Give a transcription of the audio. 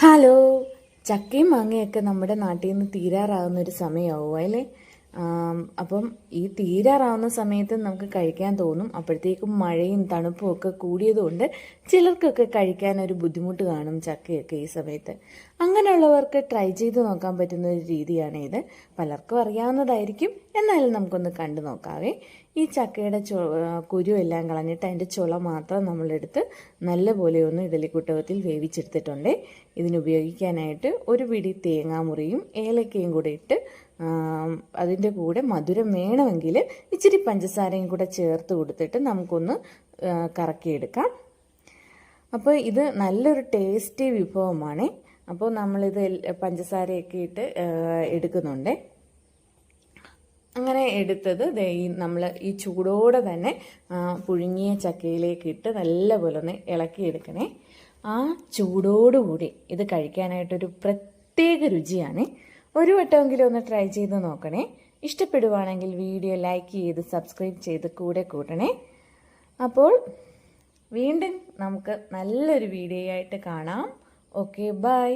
Hello, ചക്കയും മാങ്ങയൊക്കെ നമ്മുടെ നാട്ടിൽ നിന്ന് തീരാറാവുന്ന ഒരു സമയമാവും അല്ലേ? അപ്പം ഈ തീരാറാവുന്ന സമയത്ത് നമുക്ക് കഴിക്കാൻ തോന്നും. അപ്പോഴത്തേക്കും മഴയും തണുപ്പും ഒക്കെ കൂടിയതുകൊണ്ട് ചിലർക്കൊക്കെ കഴിക്കാൻ ഒരു ബുദ്ധിമുട്ട് കാണും ചക്കയൊക്കെ ഈ സമയത്ത്. അങ്ങനെയുള്ളവർക്ക് ട്രൈ ചെയ്ത് നോക്കാൻ പറ്റുന്ന ഒരു രീതിയാണ് ഇത്. പലർക്കും അറിയാവുന്നതായിരിക്കും, എന്നാലും നമുക്കൊന്ന് കണ്ടു നോക്കാവേ. ഈ ചക്കയുടെ കുരു എല്ലാം കളഞ്ഞിട്ട് അതിൻ്റെ ചുള മാത്രം നമ്മളെടുത്ത് നല്ലപോലെ ഒന്ന് ഇഡലിക്കുട്ടകത്തിൽ വേവിച്ചെടുത്തിട്ടുണ്ട്. ഇതിനുപയോഗിക്കാനായിട്ട് ഒരു പിടി തേങ്ങാമുറിയും ഏലക്കയും കൂടെ ഇട്ട് അതിൻ്റെ കൂടെ മധുരം വേണമെങ്കിൽ ഇച്ചിരി പഞ്ചസാരയും കൂടെ ചേർത്ത് കൊടുത്തിട്ട് നമുക്കൊന്ന് കറക്കിയെടുക്കാം. അപ്പോൾ ഇത് നല്ലൊരു ടേസ്റ്റി വിഭവമാണ്. അപ്പോൾ നമ്മളിത് പഞ്ചസാരയൊക്കെ ഇട്ട് എടുക്കുന്നുണ്ട്. അങ്ങനെ എടുത്തത് നമ്മൾ ഈ ചൂടോടെ തന്നെ പുഴുങ്ങിയ ചക്കയിലേക്ക് ഇട്ട് നല്ലപോലെ ഒന്ന് ഇളക്കിയെടുക്കണേ. ആ ചൂടോടുകൂടി ഇത് കഴിക്കാനായിട്ടൊരു പ്രത്യേക രുചിയാണ്. ഒരു വട്ടമെങ്കിലും ഒന്ന് ട്രൈ ചെയ്ത് നോക്കണേ. ഇഷ്ടപ്പെടുവാണെങ്കിൽ വീഡിയോ ലൈക്ക് ചെയ്ത് സബ്സ്ക്രൈബ് ചെയ്ത് കൂടെ കൂട്ടണേ. അപ്പോൾ വീണ്ടും നമുക്ക് നല്ലൊരു വീഡിയോ ആയിട്ട് കാണാം. Okay, by.